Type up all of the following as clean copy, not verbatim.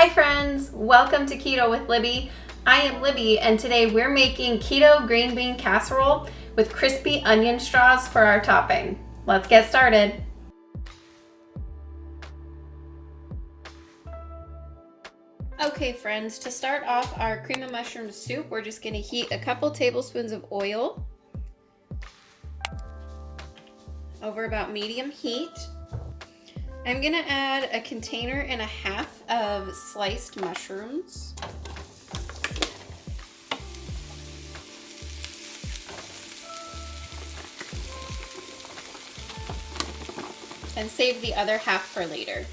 Hi friends, welcome to Keto with Libby. I am Libby and today we're making Keto Green Bean Casserole with crispy onion straws for our topping. Let's get started. Okay friends, to start off our cream of mushroom soup, we're just going to heat a couple tablespoons of oil over about medium heat. I'm gonna add a container and a half of sliced mushrooms. And save the other half for later.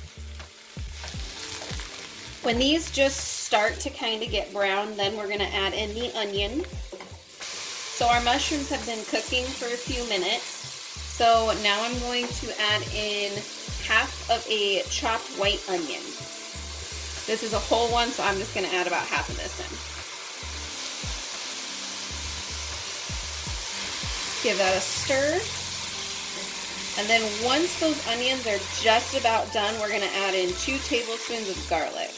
When these just start to kind of get brown, then we're gonna add in the onion. So our mushrooms have been cooking for a few minutes. So now I'm going to add in half of a chopped white onion. This is a whole one, so I'm just going to add about half of this in. Give that a stir. And then once those onions are just about done, we're going to add in 2 tablespoons of garlic.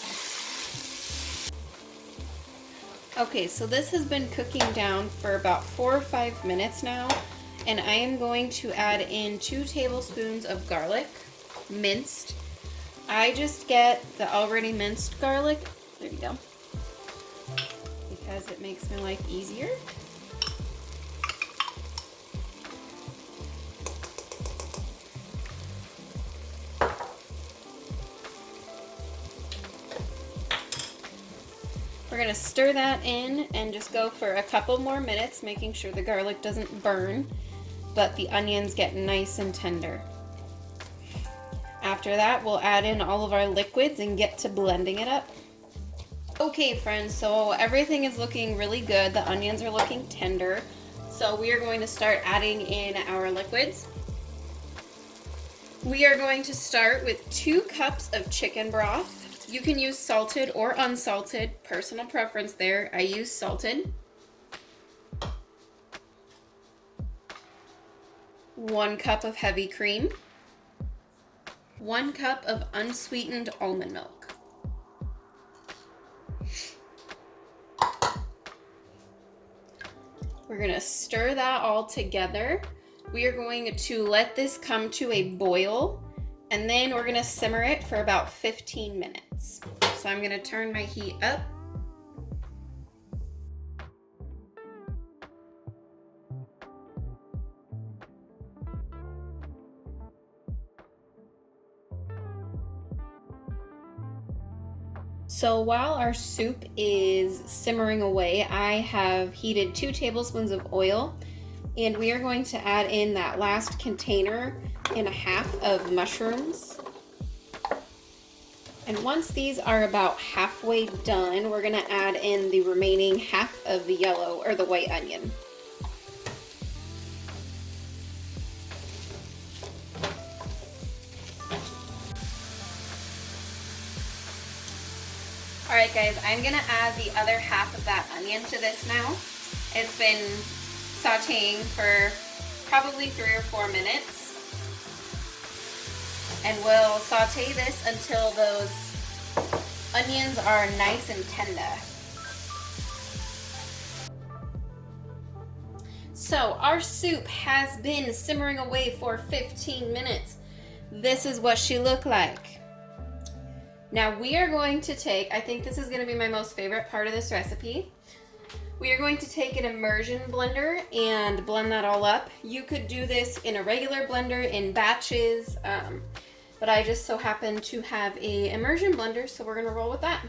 Okay, so this has been cooking down for about 4 or 5 minutes now, and I am going to add in 2 tablespoons of garlic. Minced. I just get the already minced garlic. There you go. Because it makes my life easier. We're going to stir that in and just go for a couple more minutes, making sure the garlic doesn't burn, but the onions get nice and tender. After that, we'll add in all of our liquids and get to blending it up. Okay friends, so everything is looking really good. The onions are looking tender. So we are going to start adding in our liquids. We are going to start with 2 cups of chicken broth. You can use salted or unsalted, personal preference there. I use salted. 1 cup of heavy cream. 1 cup of unsweetened almond milk. We're going to stir that all together. We are going to let this come to a boil, and then we're going to simmer it for about 15 minutes. So I'm going to turn my heat up. So while our soup is simmering away, I have heated 2 tablespoons of oil, and we are going to add in that last container and a half of mushrooms. And once these are about halfway done, we're going to add in the remaining half of the yellow or the white onion. Alright guys, I'm going to add the other half of that onion to this now. It's been sauteing for probably 3 or 4 minutes. And we'll saute this until those onions are nice and tender. So our soup has been simmering away for 15 minutes. This is what she looked like. Now we are going to take, I think this is going to be my most favorite part of this recipe. We are going to take an Immersion Blender and blend that all up. You could do this in a regular blender in batches, but I just so happen to have a Immersion Blender, so we're going to roll with that.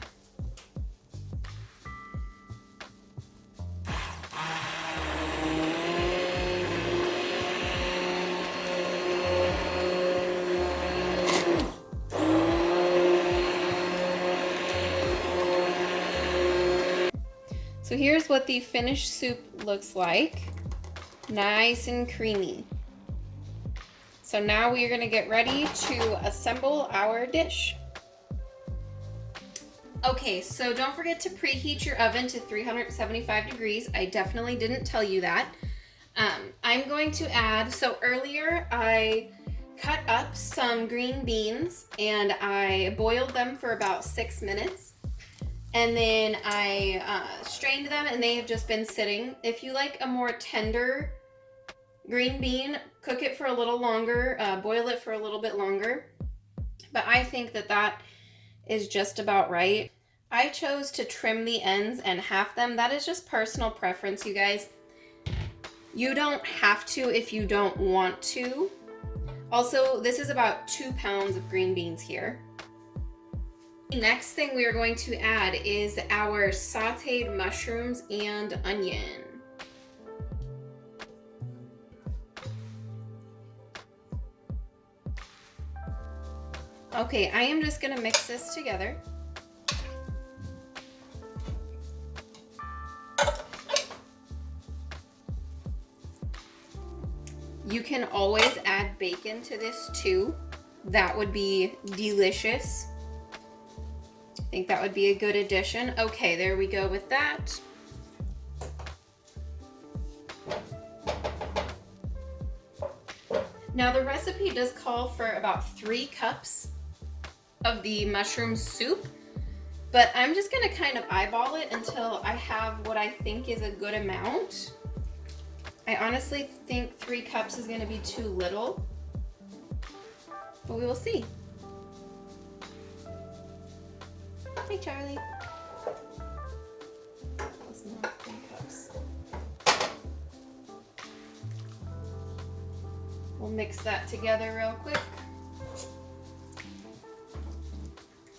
So here's what the finished soup looks like. Nice and creamy. So now we are going to get ready to assemble our dish. Okay, so don't forget to preheat your oven to 375 degrees. I definitely didn't tell you that. I'm going to add, so earlier I cut up some green beans and I boiled them for about 6 minutes. And then I strained them, and they have just been sitting. If you like a more tender green bean, cook it for a little longer, boil it for a little bit longer. But I think that that is just about right. I chose to trim the ends and half them. That is just personal preference, you guys. You don't have to if you don't want to. Also, this is about 2 pounds of green beans here. The next thing we are going to add is our sauteed mushrooms and onion. Okay, I am just gonna mix this together. You can always add bacon to this too. That would be delicious. I think that would be a good addition. Okay, there we go with that. Now the recipe does call for about 3 cups of the mushroom soup, but I'm just gonna kind of eyeball it until I have what I think is a good amount. I honestly think 3 cups is gonna be too little, but we will see. Hey, Charlie. That's not 3 cups. We'll mix that together real quick.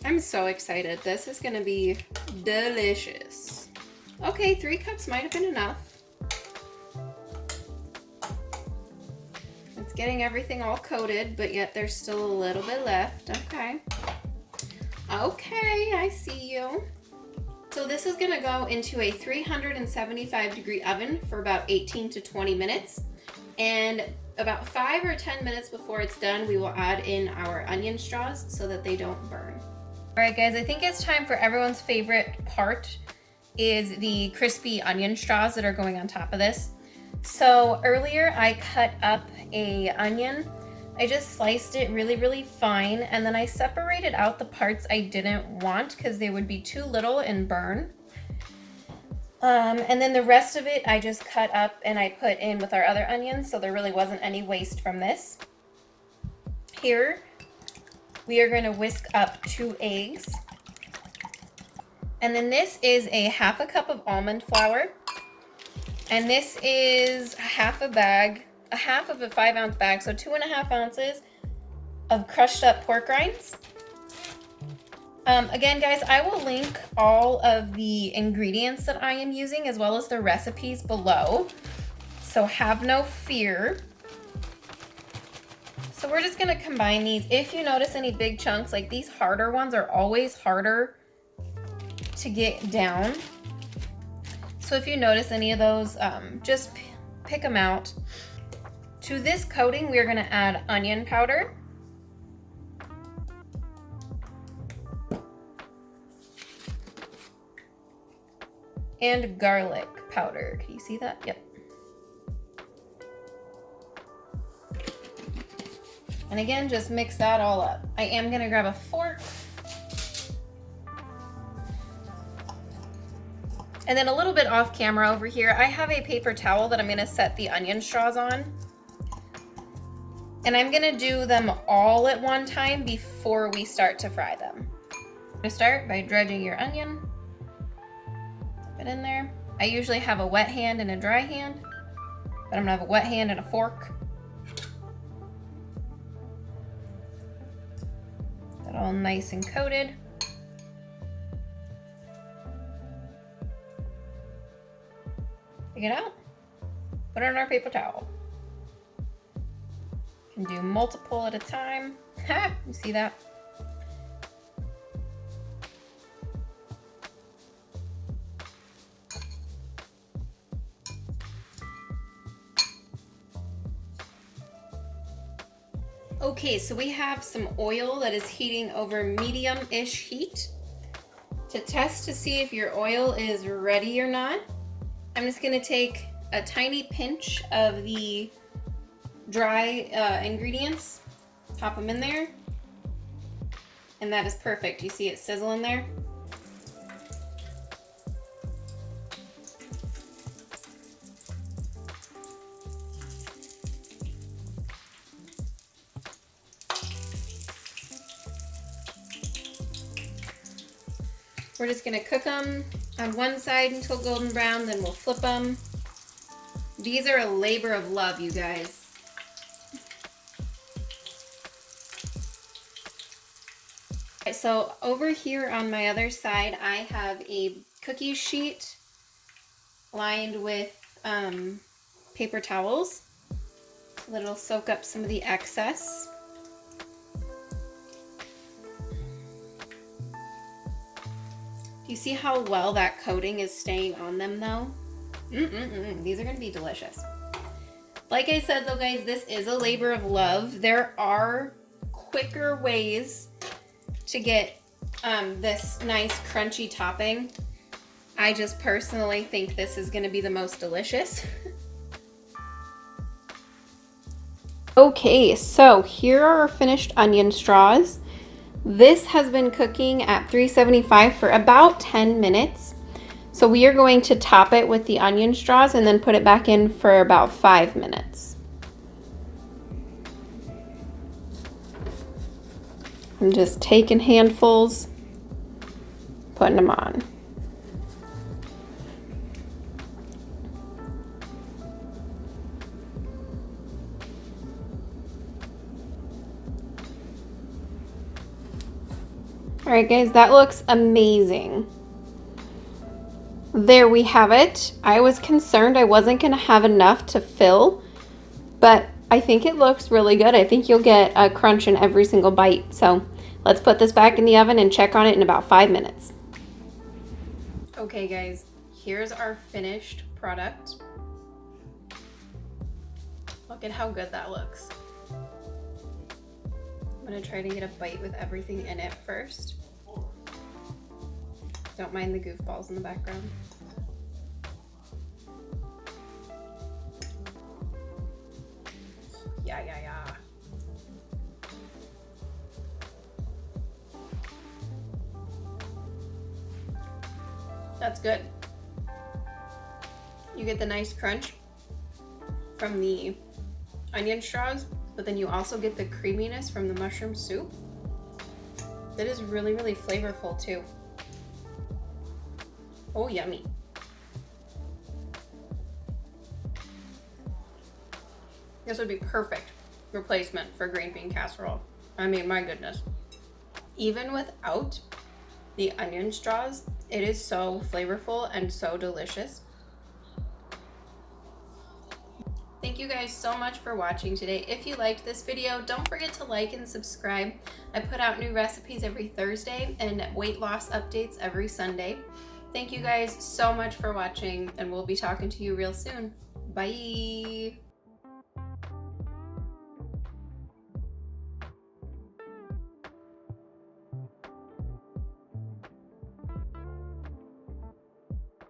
I'm so excited. This is gonna be delicious. Okay, 3 cups might have been enough. It's getting everything all coated, but yet there's still a little bit left. Okay. Okay, I see you. So this is gonna go into a 375-degree oven for about 18 to 20 minutes. And about 5 or 10 minutes before it's done, we will add in our onion straws so that they don't burn. All right, guys, I think it's time for everyone's favorite part is the crispy onion straws that are going on top of this. So earlier I cut up an onion. I just sliced it really, really fine, and then I separated out the parts I didn't want because they would be too little and burn. And then the rest of it I just cut up and I put in with our other onions, so there really wasn't any waste from this. Here, we are going to whisk up 2 eggs. And then this is a 1/2 cup of almond flour. And this is half a bag, a half of a 5-ounce bag, so 2.5 ounces of crushed up pork rinds. Again, guys, I will link all of the ingredients that I am using as well as the recipes below, so have no fear. So we're just gonna combine these. If you notice any big chunks, like these harder ones are always harder to get down. So if you notice any of those, just pick them out. To this coating, we're gonna add onion powder. And garlic powder. Can you see that? Yep. And again, just mix that all up. I am gonna grab a fork. And then a little bit off camera over here, I have a paper towel that I'm gonna set the onion straws on. And I'm gonna do them all at one time before we start to fry them. I'm gonna start by dredging your onion. It in there. I usually have a wet hand and a dry hand, but I'm gonna have a wet hand and a fork. That all nice and coated. Take it out, put it on our paper towel. You can do multiple at a time. Ha! You see that? Okay, so we have some oil that is heating over medium-ish heat. To test to see if your oil is ready or not, I'm just gonna take a tiny pinch of the dry ingredients, pop them in there, and that is perfect. You see it sizzling there? We're just gonna cook them on one side until golden brown, then we'll flip them. These are a labor of love, you guys. Okay, so over here on my other side, I have a cookie sheet lined with paper towels so that it'll soak up some of the excess. Do you see how well that coating is staying on them though? These are gonna be delicious. Like I said though, guys, this is a labor of love. There are quicker ways to get this nice crunchy topping. I just personally think this is gonna be the most delicious. Okay, so here are our finished onion straws. This has been cooking at 375 for about 10 minutes. So we are going to top it with the onion straws and then put it back in for about 5 minutes. I'm just taking handfuls, putting them on. All right, guys, that looks amazing. There we have it. I was concerned I wasn't gonna have enough to fill, but I think it looks really good. I think you'll get a crunch in every single bite. So let's put this back in the oven and check on it in about 5 minutes. Okay, guys, here's our finished product. Look at how good that looks. I'm gonna try to get a bite with everything in it first. Don't mind the goofballs in the background. Yeah. That's good. You get the nice crunch from the onion straws, but then you also get the creaminess from the mushroom soup. That is really, really flavorful too. Oh, yummy. This would be perfect replacement for green bean casserole. I mean, my goodness. Even without the onion straws, it is so flavorful and so delicious. Thank you guys so much for watching today. If you liked this video, don't forget to like and subscribe. I put out new recipes every Thursday and weight loss updates every Sunday. Thank you guys so much for watching, and we'll be talking to you real soon. Bye.